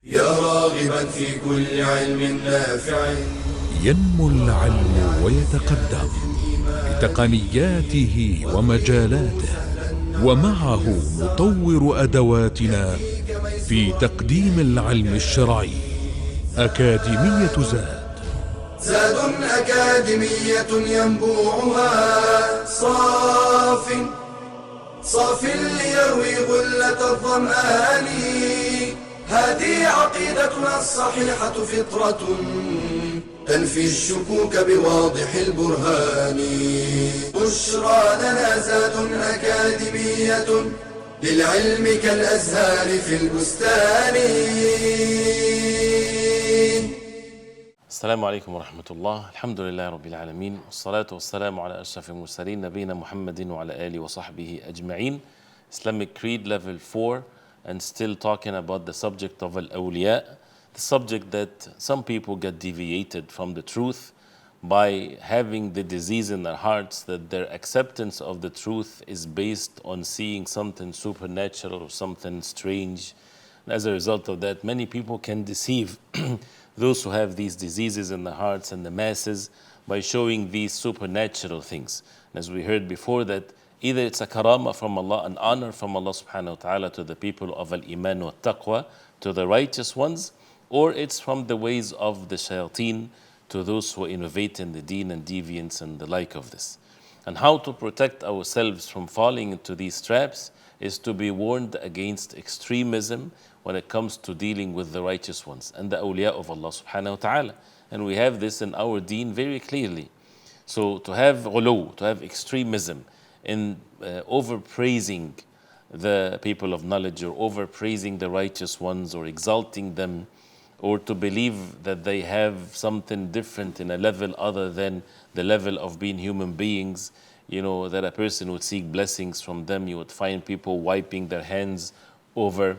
يا راغبا في كل علم نافع. ينمو العلم ويتقدم بتقنياته ومجالاته، ومعه نطور أدواتنا في تقديم العلم الشرعي. أكاديمية زاد. زاد أكاديمية ينبوعها صاف ليروي غلة الظمآن. هذه عقيدتنا الصحيحة فطرة تنفي الشكوك بواضح البرهان. بشرى لنا زاد أكاديمية للعلم كالأزهار في البستان. السلام عليكم ورحمة الله. الحمد لله رب العالمين، والصلاة والسلام على أشرف المرسلين نبينا محمد وعلى آله وصحبه أجمعين. Islamic Creed level 4, and still talking about the subject of al-awliya, the subject that some people get deviated from the truth by having the disease in their hearts that their acceptance of the truth is based on seeing something supernatural or something strange. And as a result of that, many people can deceive those who have these diseases in the hearts and the masses by showing these supernatural things. And as we heard before, that either it's a karama from Allah, an honor from Allah subhanahu wa ta'ala to the people of al-iman wa taqwa, to the righteous ones, or it's from the ways of the shayateen to those who innovate in the deen and deviance and the like of this. And how to protect ourselves from falling into these traps is to be warned against extremism when it comes to dealing with the righteous ones and the awliya of Allah subhanahu wa ta'ala. And we have this in our deen very clearly. So to have ghulu, to have extremism in overpraising the people of knowledge or overpraising the righteous ones or exalting them, or to believe that they have something different in a level other than the level of being human beings, you know, that a person would seek blessings from them. You would find people wiping their hands over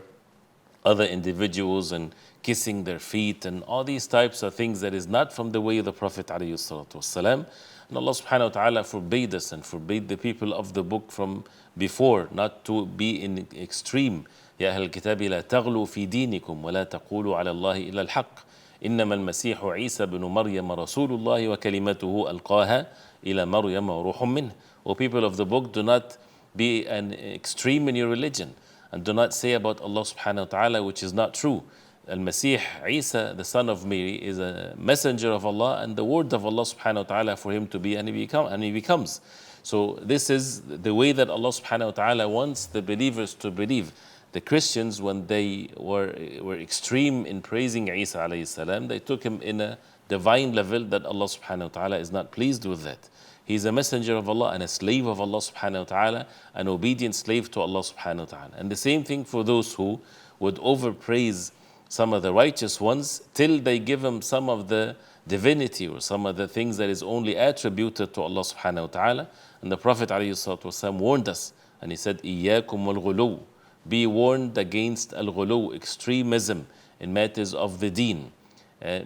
other individuals and kissing their feet and all these types of things that is not from the way of the Prophet ﷺ. And Allah subhanahu wa ta'ala forbade us and forbade the people of the book from before not to be in extreme. يا أهل الكتاب لا تغلوا في دينكم ولا تقولوا على الله إلا الحق إنما المسيح عيسى بن مريم رسول الله وكلمته ألقاها إلى مريم وروح منه. O people of the book, do not be an extreme in your religion and do not say about Allah subhanahu wa ta'ala which is not true. Al-Masih, Isa, the son of Mary, is a messenger of Allah and the word of Allah subhanahu wa ta'ala for him to be, and he becomes. So this is the way that Allah subhanahu wa ta'ala wants the believers to believe. The Christians, when they were extreme in praising Isa alayhi salam, they took him in a divine level that Allah subhanahu wa ta'ala is not pleased with that. He is a messenger of Allah and a slave of Allah subhanahu wa ta'ala, an obedient slave to Allah subhanahu wa ta'ala. And the same thing for those who would overpraise some of the righteous ones till they give him some of the divinity or some of the things that is only attributed to Allah subhanahu wa ta'ala. And the Prophet ﷺ warned us, and he said, إِيَّاكُمْ وَالْغُلُوُّ, be warned against al-ghulu, extremism in matters of the deen.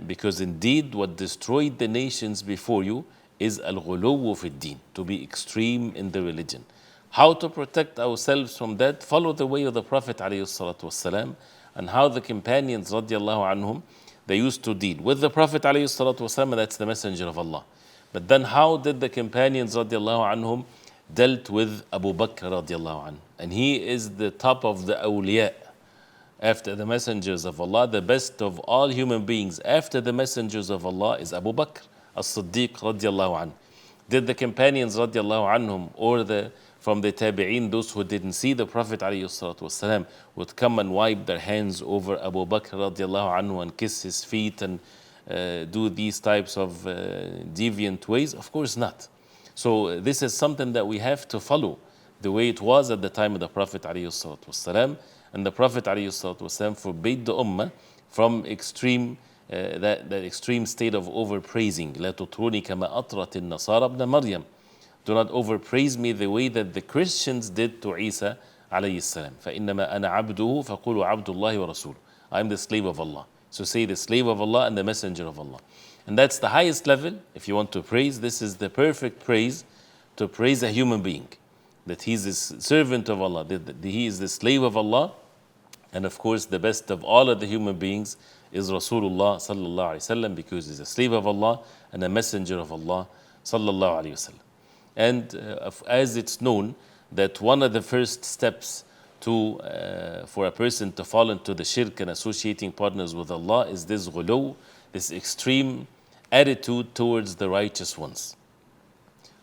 Because indeed what destroyed the nations before you is al-ghulu fi ad-din, to be extreme in the religion. How to protect ourselves from that? Follow the way of the Prophet ﷺ and how the companions radiallahu anhum, they used to deal with the Prophet ﷺ, and that's the messenger of Allah. But then how did the companions radiallahu anhum dealt with Abu Bakr radiallahu anhu? And he is the top of the awliya. After the messengers of Allah, the best of all human beings after the messengers of Allah is Abu Bakr as-Siddiq radiallahu anhu. Did the companions radiallahu anhum or from the tabi'een, those who didn't see the Prophet ﷺ, would come and wipe their hands over Abu Bakr radiallahu anhu and kiss his feet and do these types of deviant ways? Of course not. So this is something that we have to follow the way it was at the time of the Prophet ﷺ. And the Prophet ﷺ forbade the ummah from extreme that extreme state of overpraising. لا تطروني كما أطرت النصارى ابن مريم. Do not overpraise me the way that the Christians did to Isa alayhi السلام. فإنما أنا عبده فقولوا عبد الله ورسوله. I am the slave of Allah. So say the slave of Allah and the messenger of Allah. And that's the highest level. If you want to praise, this is the perfect praise, to praise a human being, that he is the servant of Allah, that he is the slave of Allah, And of course, the best of all of the human beings is Rasulullah sallallahu alaihi wasallam, because he's a slave of Allah and a messenger of Allah sallallahu alaihi wasallam. And as it's known that one of the first steps for a person to fall into the shirk and associating partners with Allah is this ghulu, this extreme attitude towards the righteous ones.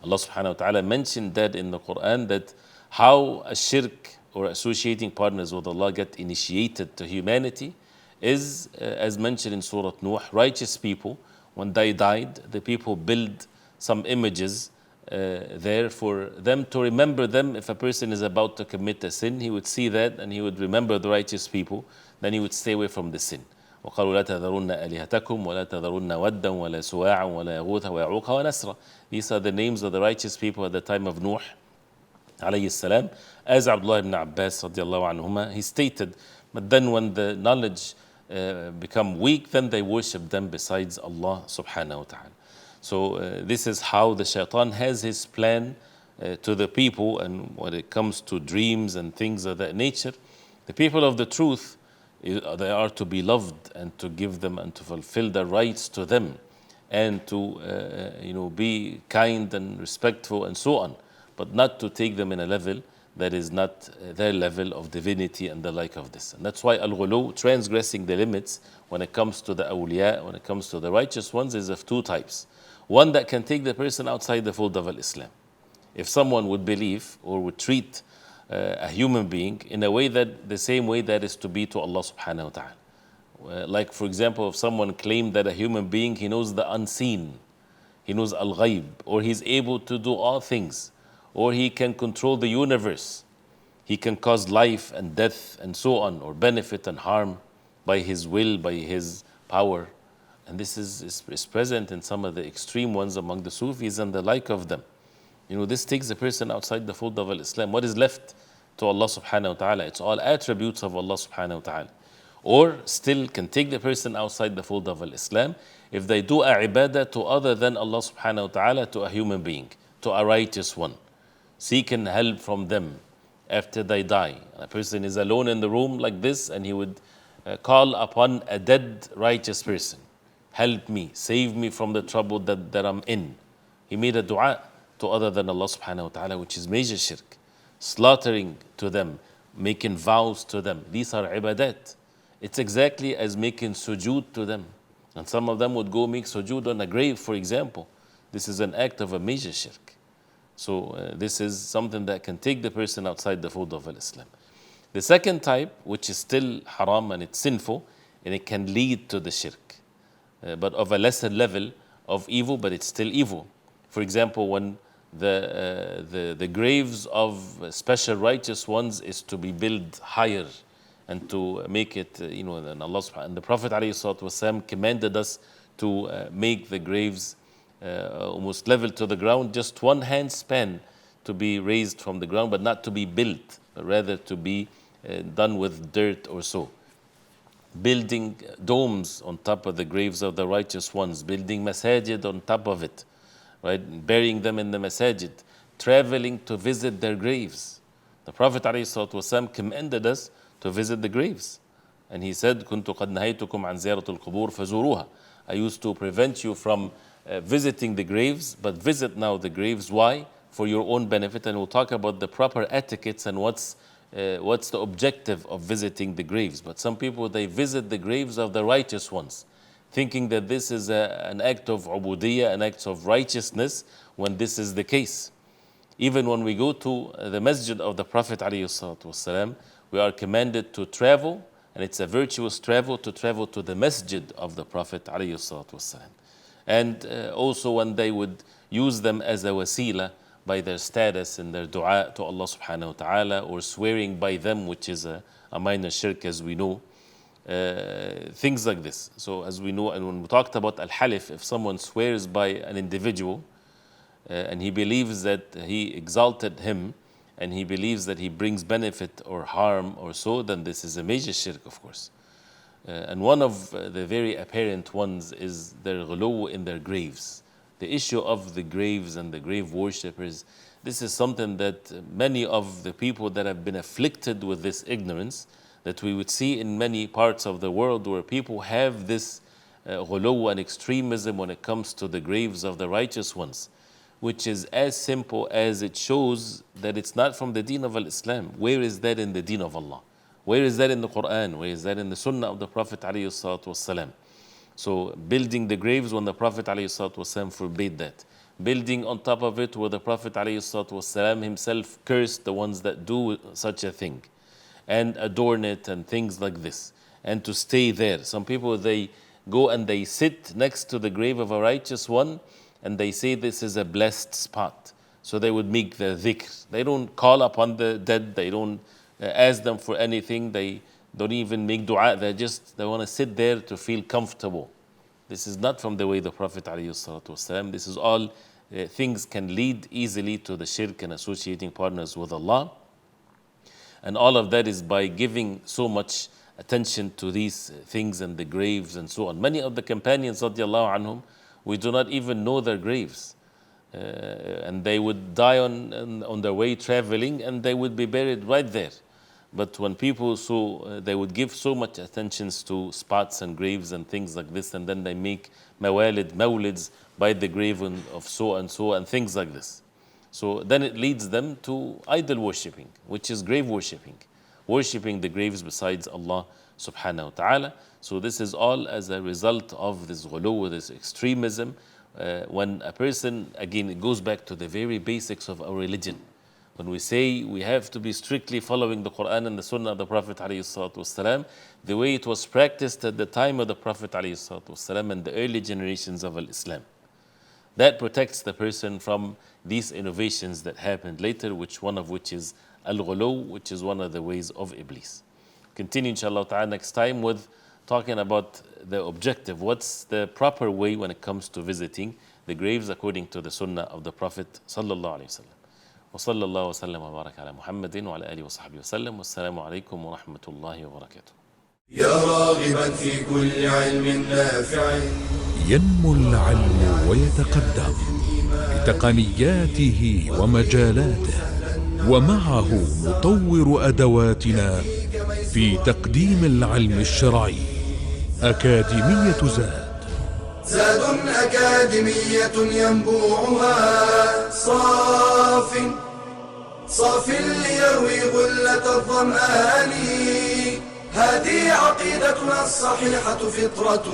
Allah subhanahu wa ta'ala mentioned that in the Quran, that how a shirk or associating partners with Allah get initiated to humanity is, as mentioned in Surah Nuh, righteous people, when they died, the people build some images there for them to remember them. If a person is about to commit a sin, he would see that and he would remember the righteous people, then he would stay away from the sin. وقالوا لا تذرن آلهتكم ولا تذرن ودا ولا سواعا ولا يغوث ويعوق ونسرا. These are the names of the righteous people at the time of Nuh alayhi salam. As Abdullah ibn Abbas radiallahu anhuma, he stated, but then when the knowledge become weak, then they worship them besides Allah subhanahu wa ta'ala. So this is how the shaitan has his plan to the people. And when it comes to dreams and things of that nature, the people of the truth, they are to be loved and to give them and to fulfill the rights to them, and to be kind and respectful and so on, but not to take them in a level that is not their level of divinity and the like of this. And that's why al-ghulu, transgressing the limits when it comes to the awliya, when it comes to the righteous ones, is of two types. One that can take the person outside the fold of Islam. If someone would believe or would treat a human being in a way that the same way that is to be to Allah subhanahu wa ta'ala. Like for example, if someone claimed that a human being, he knows the unseen, he knows al-ghayb, or he's able to do all things, or he can control the universe, he can cause life and death and so on, or benefit and harm by his will, by his power. And this is present in some of the extreme ones among the Sufis and the like of them. This takes a person outside the fold of Islam. What is left to Allah subhanahu wa ta'ala? It's all attributes of Allah subhanahu wa ta'ala. Or still can take the person outside the fold of Islam if they do a ibadah to other than Allah subhanahu wa ta'ala, to a human being, to a righteous one, seeking help from them after they die. A person is alone in the room like this, and he would call upon a dead righteous person. Help me, save me from the trouble that I'm in. He made a dua to other than Allah subhanahu wa ta'ala, which is major shirk. Slaughtering to them, making vows to them. These are ibadat. It's exactly as making sujood to them. And some of them would go make sujood on a grave, for example. This is an act of a major shirk. So this is something that can take the person outside the fold of Islam. The second type, which is still haram and it's sinful, and it can lead to the shirk, but of a lesser level of evil, but it's still evil. For example, when the graves of special righteous ones is to be built higher and to make it, than Allah subhanahu. And the Prophet ﷺ commanded us to make the graves almost level to the ground, just one hand span to be raised from the ground, but not to be built, but rather to be done with dirt or so. Building domes on top of the graves of the righteous ones, building masajid on top of it, right? Burying them in the masajid, traveling to visit their graves. The Prophet ﷺ commanded us to visit the graves. And he said, كنت قد نهيتكم عن زيارة القبور فزوروها. I used to prevent you from visiting the graves, but visit now the graves. Why? For your own benefit. And we'll talk about the proper etiquettes and what's the objective of visiting the graves. But some people, they visit the graves of the righteous ones, thinking that this is an act of ubudiyya, an act of righteousness, when this is the case. Even when we go to the masjid of the Prophet ﷺ, we are commanded to travel, and it's a virtuous travel to the masjid of the Prophet ﷺ. And also when they would use them as a wasila by their status and their dua to Allah subhanahu wa ta'ala, or swearing by them, which is a minor shirk, as we know. Things like this. So as we know, and when we talked about al-halif, if someone swears by an individual and he believes that he exalted him, and he believes that he brings benefit or harm or so, then this is a major shirk, of course. And one of the very apparent ones is their ghulu in their graves. The issue of the graves and the grave worshippers, this is something that many of the people that have been afflicted with this ignorance, that we would see in many parts of the world where people have this ghuluw and extremism when it comes to the graves of the righteous ones, which is as simple as it shows that it's not from the deen of Islam. Where is that in the deen of Allah? Where is that in the Quran? Where is that in the Sunnah of the Prophet ﷺ? So building the graves when the Prophet ﷺ forbade that. Building on top of it where the Prophet ﷺ himself cursed the ones that do such a thing, and adorn it and things like this, and to stay there. Some people, they go and they sit next to the grave of a righteous one and they say this is a blessed spot. So they would make the dhikr. They don't call upon the dead, they don't ask them for anything, they don't even make dua, they want to sit there to feel comfortable. This is not from the way the Prophet ﷺ. This is all things can lead easily to the shirk and associating partners with Allah. And all of that is by giving so much attention to these things and the graves and so on. Many of the companions radiallahu anhum, we do not even know their graves. And they would die on their way traveling and they would be buried right there. But when people they would give so much attention to spots and graves and things like this, and then they make mawlids by the grave of so and so and things like this. So then it leads them to idol worshipping, which is grave worshipping the graves besides Allah subhanahu wa ta'ala. So this is all as a result of this ghuluw, this extremism. When a person, again, it goes back to the very basics of our religion. When we say we have to be strictly following the Quran and the Sunnah of the Prophet ﷺ, the way it was practiced at the time of the Prophet ﷺ and the early generations of Islam. That protects the person from these innovations that happened later, one of which is al-ghuluw, which is one of the ways of Iblis. Continue inshallah ta'ala next time with talking about the objective. What's the proper way when it comes to visiting the graves according to the Sunnah of the Prophet sallallahu alaihi wasallam. وصلى الله وسلم وبارك على محمد وعلى آله وصحبه وسلم والسلام عليكم ورحمة الله وبركاته. يا راغبا في كل علم نافع ينمو العلم ويتقدم بتقنياته ومجالاته، ومعه نطور أدواتنا في تقديم العلم الشرعي. أكاديمية زاد أكاديمية ينبوعها صاف ليروي غلة الظمآن. هذه عقيدتنا الصحيحة فطرة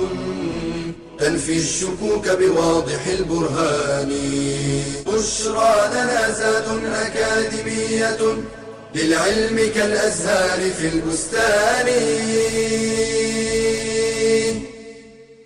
تنفي الشكوك بواضح البرهان. بشرى لنا زاد أكاديمية للعلم كالأزهار في البستان.